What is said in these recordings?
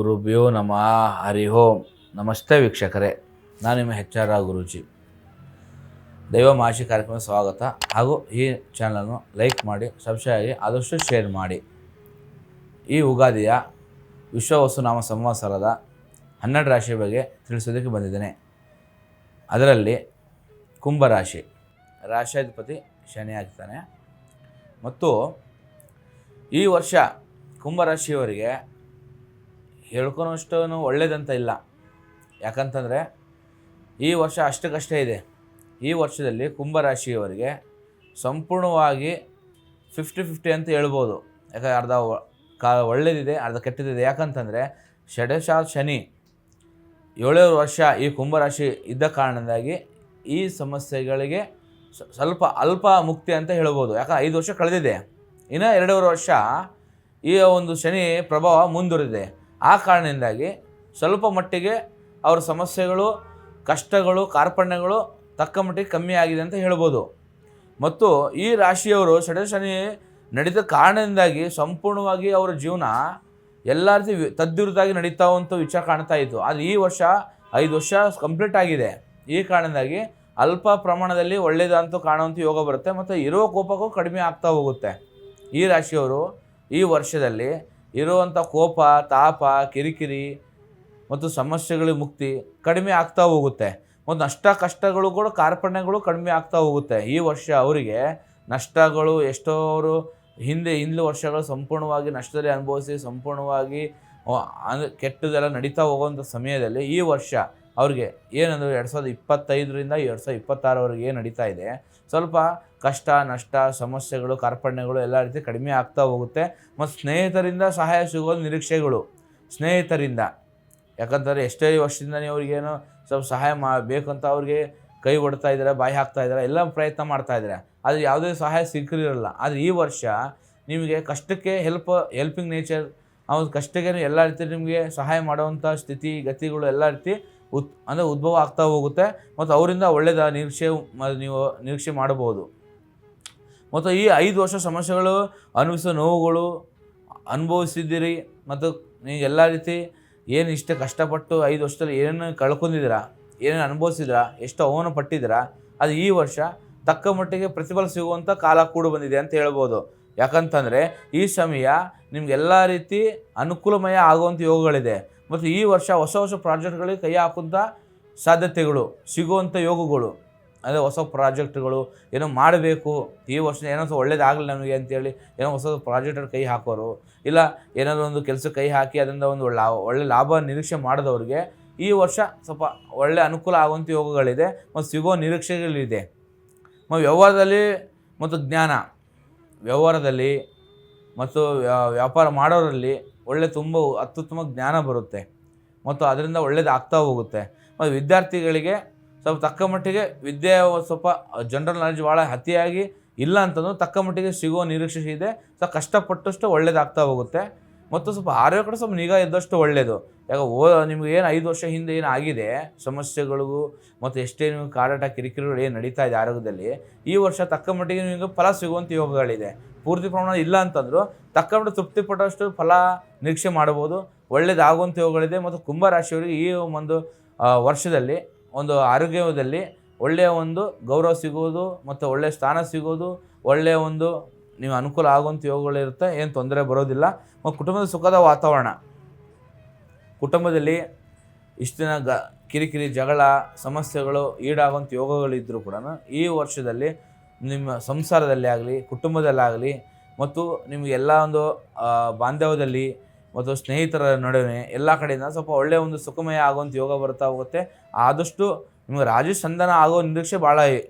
ಗುರುಭ್ಯೋ ನಮಃ ಹರಿ ಓಂ. ನಮಸ್ತೆ ವೀಕ್ಷಕರೇ, ನಾನು ನಿಮ್ಮ HR ರಾವ್ ಗುರೂಜಿ. ದೈವ ಮಾಹಿತಿ ಕಾರ್ಯಕ್ರಮಕ್ಕೆ ಸ್ವಾಗತ. ಹಾಗೂ ಈ ಚಾನಲನ್ನು ಲೈಕ್ ಮಾಡಿ, ಸಬ್ಸ್ಕ್ರೈಬ್ ಆಗಿ, ಆದಷ್ಟು ಶೇರ್ ಮಾಡಿ. ಈ ಯುಗಾದಿಯ ವಿಶ್ವವಸುನಾಮ ಸಂವತ್ಸರದ 12 ರಾಶಿಯ ಬಗ್ಗೆ ತಿಳಿಸೋದಕ್ಕೆ ಬಂದಿದ್ದೇನೆ. ಅದರಲ್ಲಿ ಕುಂಭರಾಶಿ ರಾಶಿಯಾಧಿಪತಿ ಶನಿ ಆಗ್ತಾನೆ. ಮತ್ತು ಈ ವರ್ಷ ಕುಂಭರಾಶಿಯವರಿಗೆ ಹೇಳ್ಕೊಳೋಷ್ಟು ಒಳ್ಳೇದಂತ ಇಲ್ಲ. ಯಾಕಂತಂದರೆ ಈ ವರ್ಷ ಅಷ್ಟಕ್ಕಷ್ಟೇ ಇದೆ. ಈ ವರ್ಷದಲ್ಲಿ ಕುಂಭರಾಶಿಯವರಿಗೆ ಸಂಪೂರ್ಣವಾಗಿ 50-50 ಅಂತ ಹೇಳ್ಬೋದು. ಯಾಕಂದರೆ ಅರ್ಧ ಒಳ್ಳೇದಿದೆ, ಅರ್ಧ ಕೆಟ್ಟದಿದೆ. ಯಾಕಂತಂದರೆ ಷಡಶಾತ್ ಶನಿ 7 ವರ್ಷ ಈ ಕುಂಭರಾಶಿ ಇದ್ದ ಕಾರಣದಿಂದಾಗಿ ಈ ಸಮಸ್ಯೆಗಳಿಗೆ ಸ್ವಲ್ಪ ಅಲ್ಪ ಮುಕ್ತಿ ಅಂತ ಹೇಳ್ಬೋದು. ಯಾಕಂದ್ರೆ 5 ವರ್ಷ ಕಳೆದಿದೆ, ಇನ್ನು 2 ವರ್ಷ ಈ ಒಂದು ಶನಿ ಪ್ರಭಾವ ಮುಂದುವರಿದೆ. ಆ ಕಾರಣದಿಂದಾಗಿ ಸ್ವಲ್ಪ ಮಟ್ಟಿಗೆ ಅವರ ಸಮಸ್ಯೆಗಳು, ಕಷ್ಟಗಳು, ಕಾರ್ಪಣ್ಯಗಳು ತಕ್ಕ ಮಟ್ಟಿಗೆ ಕಮ್ಮಿ ಆಗಿದೆ ಅಂತ ಹೇಳ್ಬೋದು. ಮತ್ತು ಈ ರಾಶಿಯವರು ಶನಿ ನಡೆದ ಕಾರಣದಿಂದಾಗಿ ಸಂಪೂರ್ಣವಾಗಿ ಅವರ ಜೀವನ ಎಲ್ಲ ರೀತಿ ತದ್ವಿರುದ್ಧವಾಗಿ ನಡೀತಾವಂಥ ವಿಚಾರ ಕಾಣ್ತಾ ಇತ್ತು. ಆದರೆ ಈ ವರ್ಷ 5 ವರ್ಷ ಕಂಪ್ಲೀಟ್ ಆಗಿದೆ. ಈ ಕಾರಣದಿಂದಾಗಿ ಅಲ್ಪ ಪ್ರಮಾಣದಲ್ಲಿ ಒಳ್ಳೆಯದಂತೂ ಕಾಣುವಂಥ ಯೋಗ ಬರುತ್ತೆ. ಮತ್ತು ಇರೋ ಕೋಪಕ್ಕೂ ಕಡಿಮೆ ಆಗ್ತಾ ಹೋಗುತ್ತೆ. ಈ ರಾಶಿಯವರು ಈ ವರ್ಷದಲ್ಲಿ ಇರುವಂಥ ಕೋಪ, ತಾಪ, ಕಿರಿಕಿರಿ ಮತ್ತು ಸಮಸ್ಯೆಗಳಿಗೆ ಮುಕ್ತಿ ಕಡಿಮೆ ಆಗ್ತಾ ಹೋಗುತ್ತೆ. ಮತ್ತು ನಷ್ಟ ಕಷ್ಟಗಳು ಕೂಡ, ಕಾರ್ಪಣ್ಯಗಳು ಕಡಿಮೆ ಆಗ್ತಾ ಹೋಗುತ್ತೆ. ಈ ವರ್ಷ ಅವರಿಗೆ ನಷ್ಟಗಳು ಎಷ್ಟೋ ಅವರು ಹಿಂದಿನ ವರ್ಷಗಳು ಸಂಪೂರ್ಣವಾಗಿ ನಷ್ಟದಲ್ಲಿ ಅನುಭವಿಸಿ ಸಂಪೂರ್ಣವಾಗಿ ಕೆಟ್ಟದೆಲ್ಲ ನಡೀತಾ ಹೋಗುವಂಥ ಸಮಯದಲ್ಲಿ ಈ ವರ್ಷ ಅವ್ರಿಗೆ ಏನಂದರೆ 2025ರಿಂದ 2026ವರೆಗೆ ಏನು ನಡೀತಾ ಇದೆ, ಸ್ವಲ್ಪ ಕಷ್ಟ, ನಷ್ಟ, ಸಮಸ್ಯೆಗಳು, ಕಾರ್ಪಣ್ಯಗಳು ಎಲ್ಲ ರೀತಿ ಕಡಿಮೆ ಆಗ್ತಾ ಹೋಗುತ್ತೆ. ಮತ್ತು ಸ್ನೇಹಿತರಿಂದ ಸಹಾಯ ಸಿಗೋದು ನಿರೀಕ್ಷೆಗಳು ಸ್ನೇಹಿತರಿಂದ. ಯಾಕಂದರೆ ಎಷ್ಟೇ ವರ್ಷದಿಂದ ನೀವು ಅವ್ರಿಗೇನೋ ಸ್ವಲ್ಪ ಸಹಾಯ ಬೇಕಂತ ಅವ್ರಿಗೆ ಕೈ ಒಡ್ತಾ ಇದ್ದಾರೆ, ಬಾಯಿ ಹಾಕ್ತಾ ಇದ್ದಾರೆ, ಎಲ್ಲ ಪ್ರಯತ್ನ ಮಾಡ್ತಾ ಇದ್ದಾರೆ. ಆದರೆ ಯಾವುದೇ ಸಹಾಯ ಸಿಕ್ಕಿರಲ್ಲ. ಆದರೆ ಈ ವರ್ಷ ನಿಮಗೆ ಕಷ್ಟಕ್ಕೆ ಹೆಲ್ಪಿಂಗ್ ನೇಚರ್, ಅವ್ರ ಕಷ್ಟಕ್ಕೆ ಎಲ್ಲ ರೀತಿ ನಿಮಗೆ ಸಹಾಯ ಮಾಡುವಂಥ ಸ್ಥಿತಿ ಗತಿಗಳು ಎಲ್ಲ ರೀತಿ ಉದ್ಭವ ಆಗ್ತಾ ಹೋಗುತ್ತೆ. ಮತ್ತು ಅವರಿಂದ ಒಳ್ಳೆಯದ ನೀವು ನಿರೀಕ್ಷೆ ಮಾಡಬಹುದು. ಮತ್ತು ಈ 5 ವರ್ಷ ಸಮಸ್ಯೆಗಳು, ಅನುಭವಿಸೋ ನೋವುಗಳು ಅನುಭವಿಸಿದ್ದೀರಿ. ಮತ್ತು ನೀವು ಎಲ್ಲ ರೀತಿ ಏನು ಇಷ್ಟೇ ಕಷ್ಟಪಟ್ಟು 5 ವರ್ಷದಲ್ಲಿ ಏನೇನು ಕಳ್ಕೊಂಡಿದ್ದೀರಾ, ಏನೇನು ಅನುಭವಿಸಿದ್ದೀರಾ, ಎಷ್ಟು ಅವಮಾನ ಪಟ್ಟಿದ್ದೀರಾ, ಅದು ಈ ವರ್ಷ ತಕ್ಕ ಮಟ್ಟಿಗೆ ಪ್ರತಿಫಲ ಸಿಗುವಂಥ ಕಾಲ ಕೂಡ ಬಂದಿದೆ ಅಂತ ಹೇಳ್ಬೋದು. ಯಾಕಂತಂದರೆ ಈ ಸಮಯ ನಿಮಗೆಲ್ಲ ರೀತಿ ಅನುಕೂಲಮಯ ಆಗುವಂಥ ಯೋಗಗಳಿದೆ. ಮತ್ತು ಈ ವರ್ಷ ಹೊಸ ಹೊಸ ಪ್ರಾಜೆಕ್ಟ್ಗಳಿಗೆ ಕೈ ಹಾಕುವಂಥ ಸಾಧ್ಯತೆಗಳು ಸಿಗುವಂಥ ಯೋಗಗಳು, ಅಂದರೆ ಹೊಸ ಪ್ರಾಜೆಕ್ಟ್ಗಳು ಏನೋ ಮಾಡಬೇಕು, ಈ ವರ್ಷ ಏನೋ ಒಳ್ಳೇದಾಗಲಿ ನಮಗೆ ಅಂತೇಳಿ ಏನೋ ಹೊಸ ಪ್ರಾಜೆಕ್ಟಲ್ಲಿ ಕೈ ಹಾಕೋರು, ಇಲ್ಲ ಏನಾದರೂ ಒಂದು ಕೆಲಸಕ್ಕೆ ಕೈ ಹಾಕಿ ಅದರಿಂದ ಒಂದು ಒಳ್ಳೆ ಲಾಭ ನಿರೀಕ್ಷೆ ಮಾಡಿದವ್ರಿಗೆ ಈ ವರ್ಷ ಸ್ವಲ್ಪ ಒಳ್ಳೆ ಅನುಕೂಲ ಆಗುವಂಥ ಯೋಗಗಳಿದೆ ಮತ್ತು ಸಿಗೋ ನಿರೀಕ್ಷೆಗಳಿದೆ. ಮತ್ತು ವ್ಯವಹಾರದಲ್ಲಿ ಮತ್ತು ವ್ಯವಹಾರದಲ್ಲಿ ಮತ್ತು ವ್ಯಾಪಾರ ಮಾಡೋರಲ್ಲಿ ತುಂಬ ಅತ್ಯುತ್ತಮ ಜ್ಞಾನ ಬರುತ್ತೆ ಮತ್ತು ಅದರಿಂದ ಒಳ್ಳೇದು ಆಗ್ತಾ ಹೋಗುತ್ತೆ. ಮತ್ತು ವಿದ್ಯಾರ್ಥಿಗಳಿಗೆ ಸ್ವಲ್ಪ ತಕ್ಕ ಮಟ್ಟಿಗೆ ವಿದ್ಯೆ ಸ್ವಲ್ಪ ಜನರಲ್ ನಾಲೆಜ್ ಭಾಳ ಅತಿಯಾಗಿ ಇಲ್ಲ ಅಂತಂದ್ರೂ ತಕ್ಕ ಮಟ್ಟಿಗೆ ಸಿಗೋ ನಿರೀಕ್ಷೆ ಇದೆ. ಸ್ವಲ್ಪ ಕಷ್ಟಪಟ್ಟಷ್ಟು ಒಳ್ಳೇದಾಗ್ತಾ ಹೋಗುತ್ತೆ. ಮತ್ತು ಸ್ವಲ್ಪ ಆರೋಗ್ಯ ಕಡೆ ಸ್ವಲ್ಪ ನಿಗಾ ಇದ್ದಷ್ಟು ಒಳ್ಳೆಯದು. ನಿಮ್ಗೆ ಏನು 5 ವರ್ಷ ಹಿಂದೆ ಏನು ಆಗಿದೆ ಸಮಸ್ಯೆಗಳಿಗೂ ಮತ್ತು ಎಷ್ಟೇ ನೀವು ಕಾಡಾಟ ಕಿರಿಕಿರಿಗಳು ಏನು ನಡೀತಾ ಇದೆ ಆರೋಗ್ಯದಲ್ಲಿ, ಈ ವರ್ಷ ತಕ್ಕ ಮಟ್ಟಿಗೆ ನಿಮಗೆ ಫಲ ಸಿಗುವಂಥ ಯೋಗಗಳಿದೆ. ಪೂರ್ತಿ ಪ್ರಮಾಣ ಇಲ್ಲ ಅಂತಂದರೂ ತಕ್ಕ ಮಟ್ಟಿಗೆ ತೃಪ್ತಿಪಟ್ಟಷ್ಟು ಫಲ ನಿರೀಕ್ಷೆ ಮಾಡ್ಬೋದು, ಒಳ್ಳೇದಾಗುವಂಥ ಯೋಗಗಳಿದೆ. ಮತ್ತು ಕುಂಭರಾಶಿಯವರಿಗೆ ಈ ಒಂದು ವರ್ಷದಲ್ಲಿ ಒಂದು ಆರೋಗ್ಯದಲ್ಲಿ ಒಳ್ಳೆಯ ಒಂದು ಗೌರವ ಸಿಗೋದು ಮತ್ತು ಒಳ್ಳೆಯ ಸ್ಥಾನ ಸಿಗೋದು, ಒಳ್ಳೆಯ ಒಂದು ನೀವು ಅನುಕೂಲ ಆಗುವಂಥ ಯೋಗಗಳಿರುತ್ತೆ, ಏನು ತೊಂದರೆ ಬರೋದಿಲ್ಲ. ಮತ್ತು ಕುಟುಂಬದ ಸುಖದ ವಾತಾವರಣ, ಕುಟುಂಬದಲ್ಲಿ ಇಷ್ಟು ದಿನ ಕಿರಿಕಿರಿ, ಜಗಳ, ಸಮಸ್ಯೆಗಳು ಈಡಾಗುವಂಥ ಯೋಗಗಳಿದ್ದರೂ ಕೂಡ ಈ ವರ್ಷದಲ್ಲಿ ನಿಮ್ಮ ಸಂಸಾರದಲ್ಲಿ ಆಗಲಿ, ಕುಟುಂಬದಲ್ಲಾಗಲಿ ಮತ್ತು ನಿಮಗೆಲ್ಲ ಒಂದು ಬಾಂಧವ್ಯದಲ್ಲಿ ಮತ್ತು ಸ್ನೇಹಿತರ ನಡುವೆ ಎಲ್ಲ ಕಡೆಯಿಂದ ಸ್ವಲ್ಪ ಒಳ್ಳೆಯ ಒಂದು ಸುಖಮಯ ಆಗುವಂಥ ಯೋಗ ಬರ್ತಾ ಹೋಗುತ್ತೆ. ಆದಷ್ಟು ನಿಮಗೆ ರಾಜಿ ಸಂಧಾನ ಆಗೋ ನಿರೀಕ್ಷೆ ಭಾಳ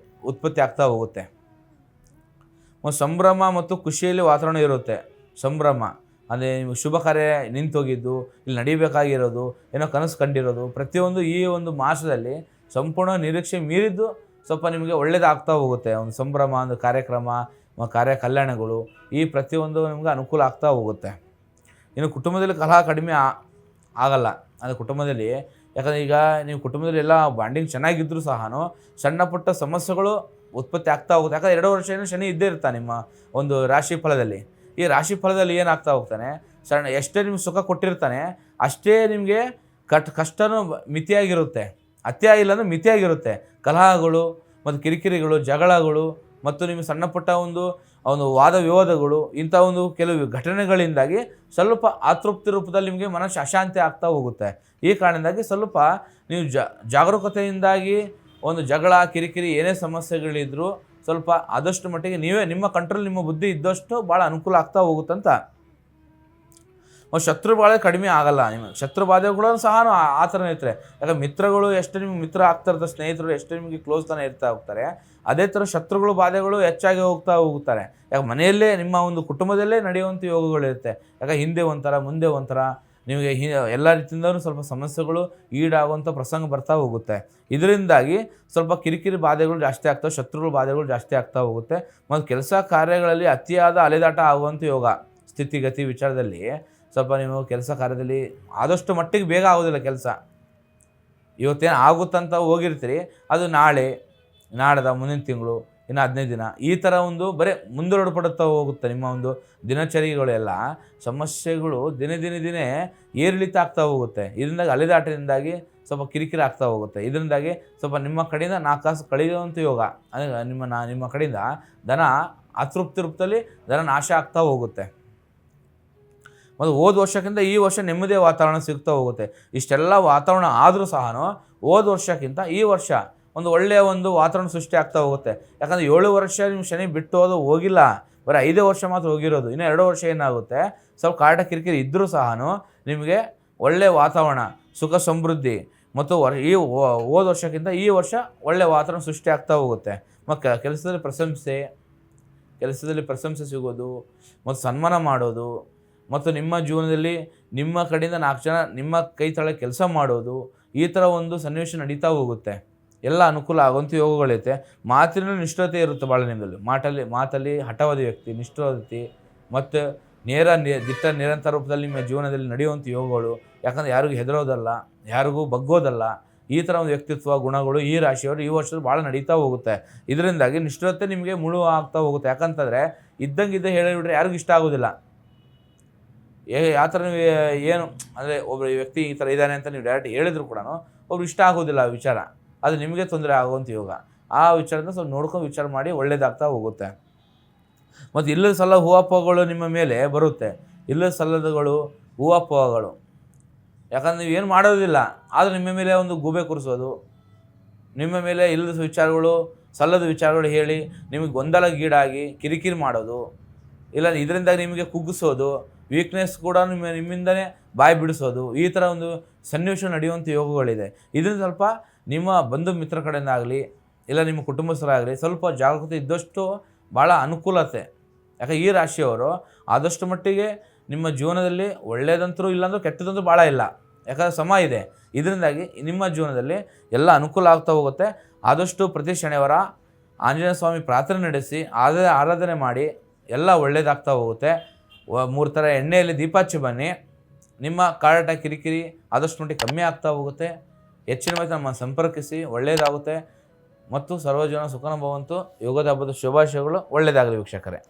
ಉತ್ಪತ್ತಿ ಆಗ್ತಾ ಹೋಗುತ್ತೆ. ಮತ್ತು ಸಂಭ್ರಮ ಮತ್ತು ಖುಷಿಯಲ್ಲಿ ವಾತಾವರಣ ಇರುತ್ತೆ. ಸಂಭ್ರಮ ಅಂದರೆ ನಿಮಗೆ ಶುಭ ಕಾರ್ಯ ನಿಂತೋಗಿದ್ದು, ಇಲ್ಲಿ ನಡಿಬೇಕಾಗಿರೋದು, ಏನೋ ಕನಸು ಕಂಡಿರೋದು, ಪ್ರತಿಯೊಂದು ಈ ಒಂದು ಮಾಸದಲ್ಲಿ ಸಂಪೂರ್ಣ ನಿರೀಕ್ಷೆ ಮೀರಿದ್ದು ಸ್ವಲ್ಪ ನಿಮಗೆ ಒಳ್ಳೆಯದಾಗ್ತಾ ಹೋಗುತ್ತೆ. ಒಂದು ಸಂಭ್ರಮ, ಒಂದು ಕಾರ್ಯಕ್ರಮ, ಕಾರ್ಯ ಕಲ್ಯಾಣಗಳು ಈ ಪ್ರತಿಯೊಂದು ನಿಮಗೆ ಅನುಕೂಲ ಆಗ್ತಾ ಹೋಗುತ್ತೆ. ಇನ್ನು ಕುಟುಂಬದಲ್ಲಿ ಕಲಹ ಕಡಿಮೆ ಆಗಲ್ಲ. ಅಂದರೆ ಕುಟುಂಬದಲ್ಲಿ, ಯಾಕಂದರೆ ಈಗ ನೀವು ಕುಟುಂಬದಲ್ಲಿ ಎಲ್ಲ ಬಾಂಡಿಂಗ್ ಚೆನ್ನಾಗಿದ್ದರೂ ಸಹ ಸಣ್ಣ ಪುಟ್ಟ ಸಮಸ್ಯೆಗಳು ಉತ್ಪತ್ತಿ ಆಗ್ತಾ ಹೋಗುತ್ತೆ. ಯಾಕಂದರೆ 2 ವರ್ಷ ಶನಿ ಇದ್ದೇ ಇರ್ತಾನೆ ನಿಮ್ಮ ಒಂದು ರಾಶಿ ಫಲದಲ್ಲಿ. ಈ ರಾಶಿ ಫಲದಲ್ಲಿ ಏನಾಗ್ತಾ ಹೋಗ್ತಾನೆ, ಸಣ್ಣ ಎಷ್ಟೇ ನಿಮ್ಗೆ ಸುಖ ಕೊಟ್ಟಿರ್ತಾನೆ ಅಷ್ಟೇ ನಿಮಗೆ ಕಷ್ಟನೂ ಮಿತಿಯಾಗಿರುತ್ತೆ, ಅತಿಯಾಗಿಲ್ಲ ಅಂದರೆ ಮಿತಿಯಾಗಿರುತ್ತೆ. ಕಲಹಗಳು ಮತ್ತು ಕಿರಿಕಿರಿಗಳು, ಜಗಳಗಳು ಮತ್ತು ನಿಮಗೆ ಸಣ್ಣ ಪುಟ್ಟ ಒಂದು ವಾದ ವಿವಾದಗಳು, ಇಂಥ ಒಂದು ಕೆಲವು ಘಟನೆಗಳಿಂದಾಗಿ ಸ್ವಲ್ಪ ಅತೃಪ್ತಿ ರೂಪದಲ್ಲಿ ನಿಮಗೆ ಮನಸ್ಸು ಅಶಾಂತಿ ಆಗ್ತಾ ಹೋಗುತ್ತೆ. ಈ ಕಾರಣದಿಂದಾಗಿ ಸ್ವಲ್ಪ ನೀವು ಜಾಗರೂಕತೆಯಿಂದಾಗಿ ಒಂದು ಜಗಳ, ಕಿರಿಕಿರಿ ಏನೇ ಸಮಸ್ಯೆಗಳಿದ್ರೂ ಸ್ವಲ್ಪ ಆದಷ್ಟು ಮಟ್ಟಿಗೆ ನೀವೇ ನಿಮ್ಮ ಕಂಟ್ರೋಲ್, ನಿಮ್ಮ ಬುದ್ಧಿ ಇದ್ದಷ್ಟು ಭಾಳ ಅನುಕೂಲ ಆಗ್ತಾ ಹೋಗುತ್ತಂತ. ಶತ್ರು ಬಾಧೆ ಕಡಿಮೆ ಆಗಲ್ಲ. ನಿಮಗೆ ಶತ್ರು ಬಾಧೆಗಳು ಸಹ ಆ ಥರನೇ ಇರ್ತಾರೆ. ಯಾಕಂದ್ರೆ ಮಿತ್ರಗಳು ಎಷ್ಟು ನಿಮ್ಗೆ ಮಿತ್ರ ಆಗ್ತಾ ಇರ್ತಾರೆ, ಸ್ನೇಹಿತರು ಎಷ್ಟು ನಿಮಗೆ ಕ್ಲೋಸ್ ತಾನೇ ಇರ್ತಾ ಹೋಗ್ತಾರೆ, ಅದೇ ಥರ ಶತ್ರುಗಳು ಬಾಧೆಗಳು ಹೆಚ್ಚಾಗಿ ಹೋಗ್ತಾರೆ. ಯಾಕೆ ಮನೆಯಲ್ಲೇ ನಿಮ್ಮ ಒಂದು ಕುಟುಂಬದಲ್ಲೇ ನಡೆಯುವಂಥ ಯೋಗಗಳಿರುತ್ತೆ. ಯಾಕೆ ಹಿಂದೆ ಒಂಥರ ಮುಂದೆ ಒಂಥರ ನಿಮಗೆ ಎಲ್ಲ ರೀತಿಯಿಂದಲೂ ಸ್ವಲ್ಪ ಸಮಸ್ಯೆಗಳು ಈಡಾಗುವಂಥ ಪ್ರಸಂಗ ಬರ್ತಾ ಹೋಗುತ್ತೆ. ಇದರಿಂದಾಗಿ ಸ್ವಲ್ಪ ಕಿರಿಕಿರಿ ಬಾಧೆಗಳು ಜಾಸ್ತಿ ಆಗ್ತವೆ, ಶತ್ರುಗಳ ಬಾಧೆಗಳು ಜಾಸ್ತಿ ಆಗ್ತಾ ಹೋಗುತ್ತೆ. ಮತ್ತು ಕೆಲಸ ಕಾರ್ಯಗಳಲ್ಲಿ ಅತಿಯಾದ ಅಲೆದಾಟ ಆಗುವಂಥ ಯೋಗ. ಸ್ಥಿತಿಗತಿ ವಿಚಾರದಲ್ಲಿ ಸ್ವಲ್ಪ ನೀವು ಕೆಲಸ ಕಾರ್ಯದಲ್ಲಿ ಆದಷ್ಟು ಮಟ್ಟಿಗೆ ಬೇಗ ಆಗೋದಿಲ್ಲ ಕೆಲಸ. ಇವತ್ತೇನು ಆಗುತ್ತಂತ ಹೋಗಿರ್ತೀರಿ, ಅದು ನಾಳೆ, ನಾಡ್ದ, ಮುಂದಿನ ತಿಂಗಳು, ಇನ್ನು 15 ದಿನ, ಈ ಥರ ಒಂದು ಬರೀ ಮುಂದೂಡಲ್ಪಡುತ್ತಾ ಹೋಗುತ್ತೆ. ನಿಮ್ಮ ಒಂದು ದಿನಚರಿಗಳೆಲ್ಲ ಸಮಸ್ಯೆಗಳು ದಿನೇ ಏರಿಳಿತ ಆಗ್ತಾ ಹೋಗುತ್ತೆ. ಇದರಿಂದಾಗಿ ಅಲೆದಾಟದಿಂದಾಗಿ ಸ್ವಲ್ಪ ಕಿರಿಕಿರಿ ಆಗ್ತಾ ಹೋಗುತ್ತೆ. ಇದರಿಂದಾಗಿ ಸ್ವಲ್ಪ ನಿಮ್ಮ ಕಡೆಯಿಂದ 4 ಕಾಸು ಕಳೆಯುವಂಥ ಯೋಗ. ಅಂದರೆ ನಿಮ್ಮ ಕಡೆಯಿಂದ ಧನ ಅತೃಪ್ತಿ ರೂಪದಲ್ಲಿ ಧನ ನಾಶ ಆಗ್ತಾ ಹೋಗುತ್ತೆ. ಮತ್ತು ಹೋದ ವರ್ಷಕ್ಕಿಂತ ಈ ವರ್ಷ ನೆಮ್ಮದಿಯ ವಾತಾವರಣ ಸಿಗ್ತಾ ಹೋಗುತ್ತೆ. ಇಷ್ಟೆಲ್ಲ ವಾತಾವರಣ ಆದರೂ ಸಹ ಹೋದ ವರ್ಷಕ್ಕಿಂತ ಈ ವರ್ಷ ಒಂದು ಒಳ್ಳೆಯ ಒಂದು ವಾತಾವರಣ ಸೃಷ್ಟಿ ಆಗ್ತಾ ಹೋಗುತ್ತೆ. ಯಾಕಂದರೆ 7 ವರ್ಷ ನಿಮ್ಮ ಶನಿ ಬಿಟ್ಟು ಹೋಗಿಲ್ಲ, ಬರೀ 5 ವರ್ಷ ಮಾತ್ರ ಹೋಗಿರೋದು. ಇನ್ನು 2 ವರ್ಷ ಏನಾಗುತ್ತೆ, ಸ್ವಲ್ಪ ಕಾಟ ಕಿರಿಕಿರಿ ಇದ್ದರೂ ಸಹ ನಿಮಗೆ ಒಳ್ಳೆಯ ವಾತಾವರಣ, ಸುಖ ಸಮೃದ್ಧಿ ಮತ್ತು ಈ ಹೋದ ವರ್ಷಕ್ಕಿಂತ ಈ ವರ್ಷ ಒಳ್ಳೆಯ ವಾತಾವರಣ ಸೃಷ್ಟಿ ಆಗ್ತಾ ಹೋಗುತ್ತೆ. ಮತ್ತು ಕೆಲಸದಲ್ಲಿ ಪ್ರಶಂಸೆ ಸಿಗೋದು ಮತ್ತು ಸನ್ಮಾನ ಮಾಡೋದು ಮತ್ತು ನಿಮ್ಮ ಜೀವನದಲ್ಲಿ ನಿಮ್ಮ ಕಡೆಯಿಂದ 4 ಜನ ನಿಮ್ಮ ಕೈ ತಳ ಕೆಲಸ ಮಾಡೋದು, ಈ ಥರ ಒಂದು ಸನ್ನಿವೇಶ ನಡೀತಾ ಹೋಗುತ್ತೆ. ಎಲ್ಲ ಅನುಕೂಲ ಆಗುವಂಥ ಯೋಗಗಳೈತೆ. ಮಾತಿನ ನಿಷ್ಠತೆ ಇರುತ್ತೆ ಭಾಳ ನಿಮ್ಮಲ್ಲಿ. ಮಾತಲ್ಲಿ ಹಠವಾದಿ ವ್ಯಕ್ತಿ, ನಿಷ್ಠವಾದಿ ಮತ್ತು ದಿಟ್ಟ ನಿರಂತರ ರೂಪದಲ್ಲಿ ನಿಮ್ಮ ಜೀವನದಲ್ಲಿ ನಡೆಯುವಂಥ ಯೋಗಗಳು. ಯಾಕಂದರೆ ಯಾರಿಗೂ ಹೆದರೋದಲ್ಲ, ಯಾರಿಗೂ ಬಗ್ಗೋದಲ್ಲ, ಈ ಥರ ಒಂದು ವ್ಯಕ್ತಿತ್ವ ಗುಣಗಳು ಈ ರಾಶಿಯವರು ಈ ವರ್ಷದಲ್ಲಿ ಭಾಳ ನಡೀತಾ ಹೋಗುತ್ತೆ. ಇದರಿಂದಾಗಿ ನಿಷ್ಠತೆ ನಿಮಗೆ ಮುಳು ಆಗ್ತಾ ಹೋಗುತ್ತೆ. ಯಾಕಂತಂದರೆ ಇದ್ದಂಗಿದ್ದ ಹೇಳಿಬಿಟ್ರೆ ಯಾರಿಗೂ ಇಷ್ಟ ಆಗೋದಿಲ್ಲ. ಯಾವ ಥರ ನೀವು ಏನು ಅಂದರೆ ಒಬ್ಬರು ವ್ಯಕ್ತಿ ಈ ಥರ ಇದ್ದಾನೆ ಅಂತ ನೀವು ಡೈರೆಕ್ಟ್ ಹೇಳಿದ್ರು ಕೂಡ ಒಬ್ರು ಇಷ್ಟ ಆಗೋದಿಲ್ಲ ಆ ವಿಚಾರ, ಅದು ನಿಮಗೆ ತೊಂದರೆ ಆಗುವಂಥ ಯೋಗ. ಆ ವಿಚಾರದಿಂದ ಸ್ವಲ್ಪ ನೋಡ್ಕೊಂಡು ವಿಚಾರ ಮಾಡಿ ಒಳ್ಳೇದಾಗ್ತಾ ಹೋಗುತ್ತೆ. ಮತ್ತು ಇಲ್ಲದ ಸಲ ಹೂವಪ್ಪಗಳು ನಿಮ್ಮ ಮೇಲೆ ಬರುತ್ತೆ. ಇಲ್ಲದ ಸಲ್ಲದಗಳು ಹೂವಪ್ಪಗಳು. ಯಾಕಂದ್ರೆ ನೀವು ಏನು ಮಾಡೋದಿಲ್ಲ, ಆದರೆ ನಿಮ್ಮ ಮೇಲೆ ಒಂದು ಗೂಬೆ ಕೂರಿಸೋದು, ನಿಮ್ಮ ಮೇಲೆ ಇಲ್ಲದ ವಿಚಾರಗಳು, ಸಲ್ಲದ ವಿಚಾರಗಳು ಹೇಳಿ ನಿಮಗೆ ಗೊಂದಲಗೀಡಾಗಿ ಕಿರಿಕಿರಿ ಮಾಡೋದು, ಇಲ್ಲ ಇದರಿಂದ ನಿಮಗೆ ಕುಗ್ಗಿಸೋದು, ವೀಕ್ನೆಸ್ ಕೂಡ ನಿಮ್ಮಿಂದನೇ ಬಾಯಿ ಬಿಡಿಸೋದು, ಈ ಥರ ಒಂದು ಸನ್ನಿವೇಶ ನಡೆಯುವಂಥ ಯೋಗಗಳಿದೆ. ಇದರಿಂದ ಸ್ವಲ್ಪ ನಿಮ್ಮ ಬಂಧು ಮಿತ್ರ ಕಡೆಯಿಂದ ಆಗಲಿ ಇಲ್ಲ ನಿಮ್ಮ ಕುಟುಂಬಸ್ಥರಾಗಲಿ ಸ್ವಲ್ಪ ಜಾಗೃತಿ ಇದ್ದಷ್ಟು ಭಾಳ ಅನುಕೂಲತೆ. ಯಾಕೆ ಈ ರಾಶಿಯವರು ಆದಷ್ಟು ಮಟ್ಟಿಗೆ ನಿಮ್ಮ ಜೀವನದಲ್ಲಿ ಒಳ್ಳೆಯದಂತರೂ ಇಲ್ಲಾಂದ್ರೂ ಕೆಟ್ಟದಂತೂ ಭಾಳ ಇಲ್ಲ. ಯಾಕಂದರೆ ಸಮ ಇದೆ. ಇದರಿಂದಾಗಿ ನಿಮ್ಮ ಜೀವನದಲ್ಲಿ ಎಲ್ಲ ಅನುಕೂಲ ಆಗ್ತಾ ಹೋಗುತ್ತೆ. ಆದಷ್ಟು ಪ್ರತಿ ಶನಿವಾರ ಆಂಜನೇಯ ಸ್ವಾಮಿ ಪ್ರಾರ್ಥನೆ ನಡೆಸಿ ಆರಾಧನೆ ಮಾಡಿ ಎಲ್ಲ ಒಳ್ಳೆಯದಾಗ್ತಾ ಹೋಗುತ್ತೆ. 3 ಥರ ಎಣ್ಣೆಯಲ್ಲಿ ದೀಪ ಹಚ್ಚಿ ಬನ್ನಿ. ನಿಮ್ಮ ಕಾಡಾಟ ಕಿರಿಕಿರಿ ಆದಷ್ಟು ಮಟ್ಟಿಗೆ ಕಮ್ಮಿ ಆಗ್ತಾ ಹೋಗುತ್ತೆ. ಹೆಚ್ಚಿನ ಮಾಹಿತಿ ನಮ್ಮ ಸಂಪರ್ಕಿಸಿ, ಒಳ್ಳೆಯದಾಗುತ್ತೆ. ಮತ್ತು ಸರ್ವಜನ ಸುಖನ ಭವಂತು. ಯೋಗದ ಹಬ್ಬದ ಶುಭಾಶಯಗಳು. ಒಳ್ಳೆಯದಾಗಲಿ ವೀಕ್ಷಕರೇ.